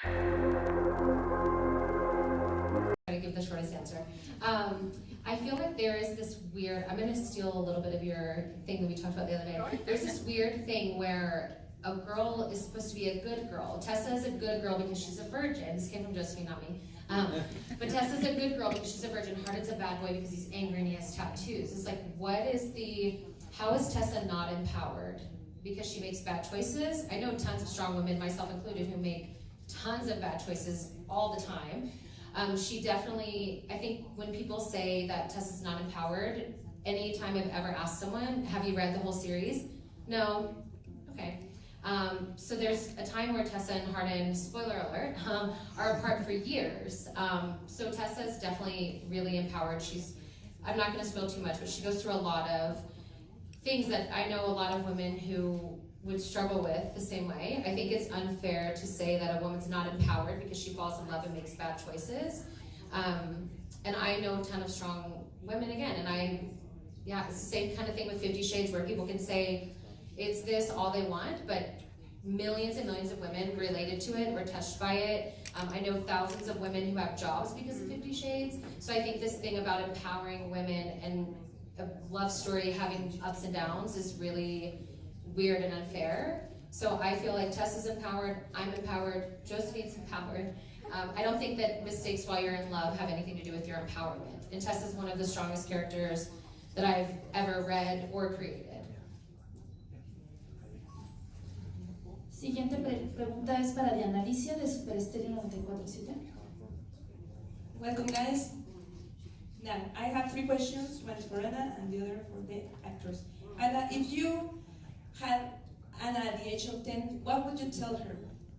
I'm going to give the shortest answer. I feel like there is this weird, I'm going to steal a little bit of your thing that we talked about the other day. There's this weird thing where a girl is supposed to be a good girl. Tessa is a good girl because she's a virgin. This came from Josephine, not me. But Tessa's a good girl because she's a virgin. Hardin's a bad boy because he's angry and he has tattoos. It's like, how is Tessa not empowered? Because she makes bad choices? I know tons of strong women, myself included, who make tons of bad choices all the time. She definitely, I think when people say that Tessa's not empowered, anytime I've ever asked someone, have you read the whole series? No? Okay. So there's a time where Tessa and Hardin, spoiler alert, are apart for years. So Tessa is definitely really empowered. I'm not going to spill too much, but she goes through a lot of things that I know a lot of women who would struggle with the same way. I think it's unfair to say that a woman's not empowered because she falls in love and makes bad choices. And I know a ton of strong women again, and it's the same kind of thing with 50 Shades where people can say it's this all they want, but millions and millions of women related to it, were touched by it. I know thousands of women who have jobs because of 50 Shades. So I think this thing about empowering women and a love story having ups and downs is really weird and unfair. So I feel like Tessa's empowered, I'm empowered, Josephine's empowered. I don't think that mistakes while you're in love have anything to do with your empowerment. And Tessa's one of the strongest characters that I've ever read or created. Siguiente pregunta es para Diana Alicia de Super Estéreo 94.7. Welcome, guys. Now, I have 3 questions. One is for Anna and the other for the actress. Anna, if you had Anna at the age of 10, what would you tell her?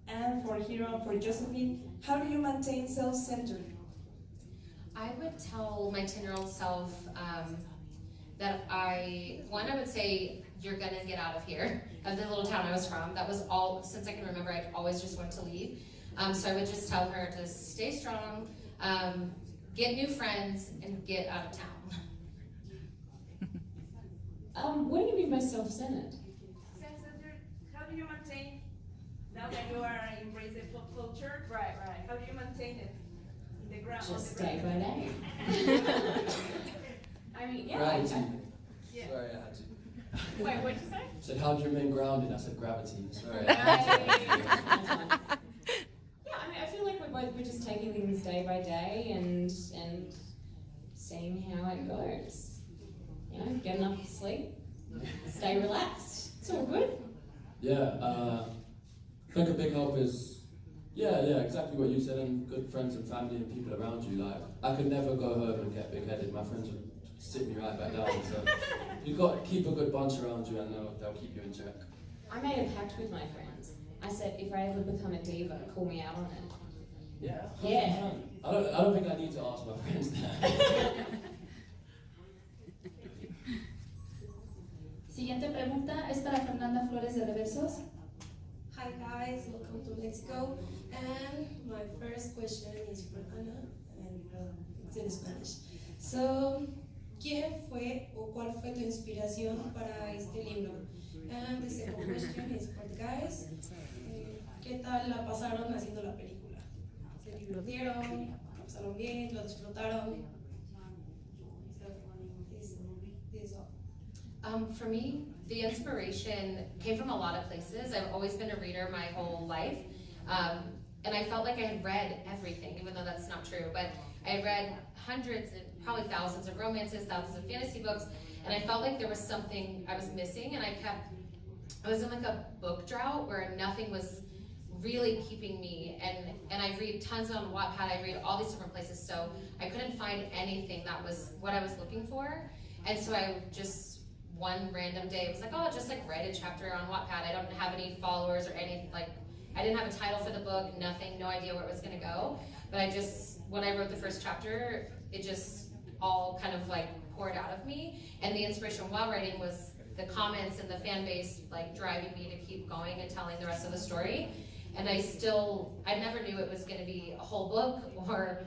And for Hero, for Josephine, how do you maintain self-centered? I would tell my 10-year-old self that I would say, you're gonna get out of here, of the little town I was from. That was all, since I can remember, I'd always just wanted to leave. So I would just tell her to stay strong, get new friends, and get out of town. What do you mean by self-centered? Self-centered, how do you maintain, now that you are embracing pop culture, right, how do you maintain it in the ground? Just day by day. I mean, yeah. Gravity. Yeah. Sorry, I had to. Wait, what'd you say? I said, how do you remain grounded? I said, gravity. Sorry. Yeah, I mean, I feel like we're just taking things day by day and seeing how it goes. You know, get enough sleep, stay relaxed. It's all good. Yeah, I think a big help is, yeah, exactly what you said, and good friends and family and people around you. Like, I could never go home and get big-headed. My friends would sit me right back down. So you've got to keep a good bunch around you, and they'll keep you in check. I made a pact with my friends. I said, if I ever become a diva, call me out on it. Yeah. Yeah. I don't think I need to ask my friends that. Siguiente pregunta es para Fernanda Flores de Reversos. Hi guys, welcome to Mexico. And my first question is for Ana, and it's in Spanish. So, ¿quién fue o cuál fue tu inspiración para este libro? And the second question is for the guys. ¿Qué tal la pasaron haciendo la película? ¿Se divirtieron? ¿La pasaron bien? ¿Lo disfrutaron? This is all. For me, the inspiration came from a lot of places. I've always been a reader my whole life. And I felt like I had read everything, even though that's not true. But I had read hundreds and probably thousands of romances, thousands of fantasy books, and I felt like there was something I was missing, and I was in like a book drought where nothing was really keeping me, and I read tons on Wattpad, I read all these different places, so I couldn't find anything that was what I was looking for. And so I just, one random day, it was like, oh, just like write a chapter on Wattpad. I don't have any followers or any, like, I didn't have a title for the book, nothing, no idea where it was gonna go. But I just, when I wrote the first chapter, it just all kind of like poured out of me. And the inspiration while writing was the comments and the fan base like driving me to keep going and telling the rest of the story. And I never knew it was gonna be a whole book or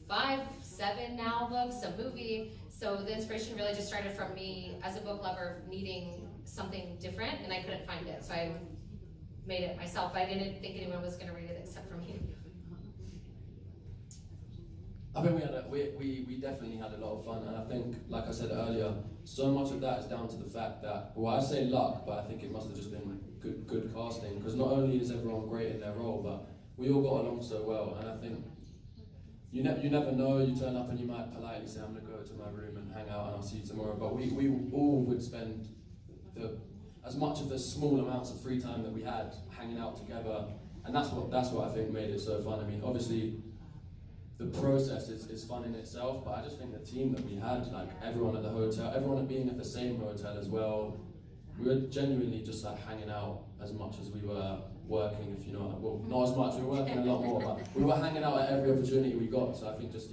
5, 7 now books, a movie. So the inspiration really just started from me as a book lover needing something different, and I couldn't find it. So I made it myself. I didn't think anyone was gonna read it except for me. I think we definitely had a lot of fun, and I think, like I said earlier, so much of that is down to the fact that, well, I say luck, but I think it must have just been good casting, because not only is everyone great in their role, but we all got along so well, and I think you never know, you turn up and you might politely say, I'm going to go to my room and hang out and I'll see you tomorrow, but we all would spend as much of the small amounts of free time that we had hanging out together, and that's what I think made it so fun. I mean, obviously, the process is fun in itself, but I just think the team that we had, like everyone at the hotel, everyone being at the same hotel as well, we were genuinely just like hanging out as much as we were working, if you know, well, not as much, we were working a lot more, but we were hanging out at every opportunity we got, so I think just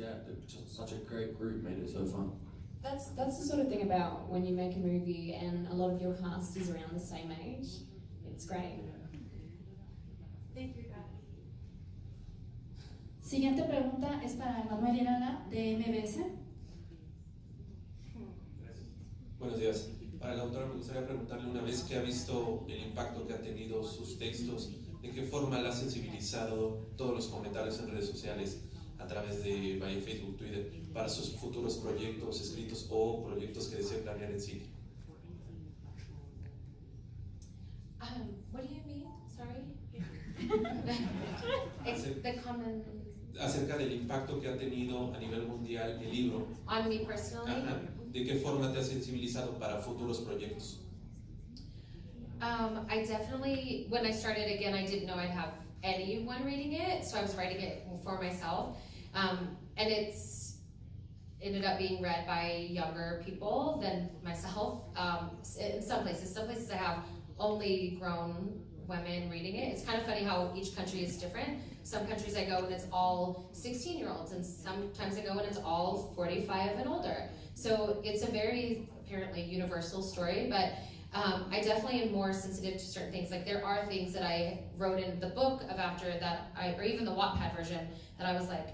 such a great group made it so fun. That's the sort of thing about when you make a movie and a lot of your cast is around the same age. It's great. Thank you, guys. Siguiente pregunta es para Manuel y Ana de MBS. Buenos días. Para la autora me gustaría preguntarle, una vez que ha visto el impacto que han tenido sus textos, ¿de qué forma la ha sensibilizado todos los comentarios en redes sociales a través de vaya Facebook, Twitter, para sus futuros proyectos escritos o proyectos que desee planear en cine? What do you mean? Sorry? It's the common... Acerca del impacto que ha tenido a nivel mundial el libro. On me personally? Ajá. ¿De qué forma te ha sensibilizado para futuros proyectos? I definitely, when I started again, I didn't know I'd have anyone reading it, so I was writing it for myself. And it's ended up being read by younger people than myself. In some places I have only grown women reading it. It's kind of funny how each country is different. Some countries I go and it's all 16-year-olds, and sometimes I go and it's all 45 and older. So it's a very apparently universal story, but I definitely am more sensitive to certain things. Like there are things that I wrote in the book of after that, or even the Wattpad version, that I was like,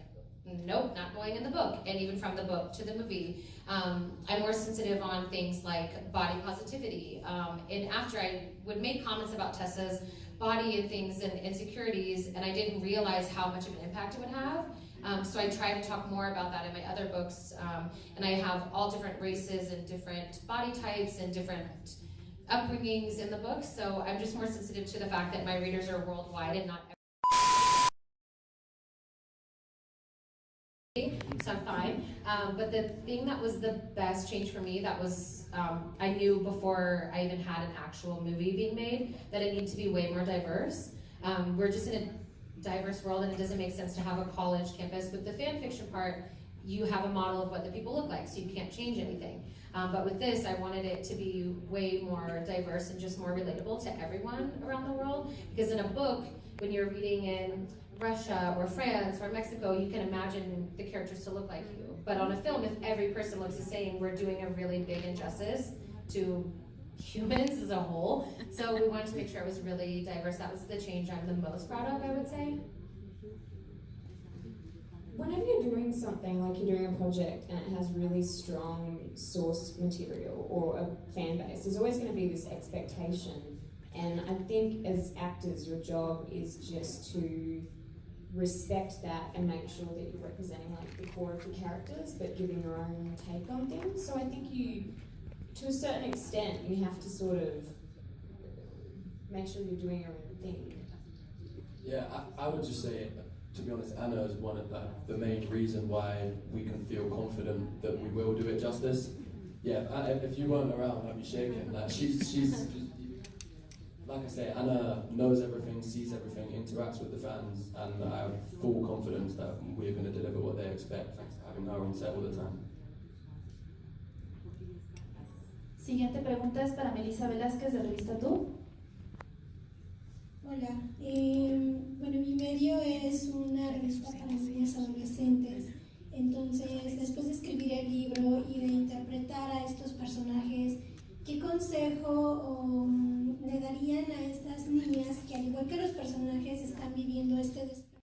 nope, not going in the book. And even from the book to the movie, I'm more sensitive on things like body positivity. And after I would make comments about Tessa's body and things and insecurities, and I didn't realize how much of an impact it would have. So I try to talk more about that in my other books, and I have all different races and different body types and different upbringings in the book, so I'm just more sensitive to the fact that my readers are worldwide and not so I'm fine. But the thing that was the best change for me, that was, I knew before I even had an actual movie being made, that it needed to be way more diverse. We're just in a diverse world, and it doesn't make sense to have a college campus. With the fan fiction part, you have a model of what the people look like, so you can't change anything. But with this, I wanted it to be way more diverse and just more relatable to everyone around the world. Because in a book, when you're reading in Russia or France or Mexico, you can imagine the characters to look like you. But on a film, if every person looks the same, we're doing a really big injustice to humans as a whole. So we wanted to make sure it was really diverse. That was the change I'm the most proud of, I would say. Whenever you're doing something, like you're doing a project and it has really strong source material or a fan base, there's always going to be this expectation. And I think as actors, your job is just to respect that and make sure that you're representing like the core of the characters, but giving your own take on things. So I think you, to a certain extent, you have to sort of make sure you're doing your own thing. Yeah, I would just say, to be honest, Anna is one of the main reason why we can feel confident that we will do it justice. Yeah, if you weren't around, I'd be shaking. Like she's like I say, Anna knows everything, sees everything, interacts with the fans, and I have full confidence that we're going to deliver what they expect, thanks to having her on set all the time. Siguiente pregunta es para Melissa Velázquez de Revista Tú. Hola, bueno, mi medio es una revista para niñas adolescentes. Entonces, después de escribir el libro y de interpretar a estos personajes, ¿qué consejo o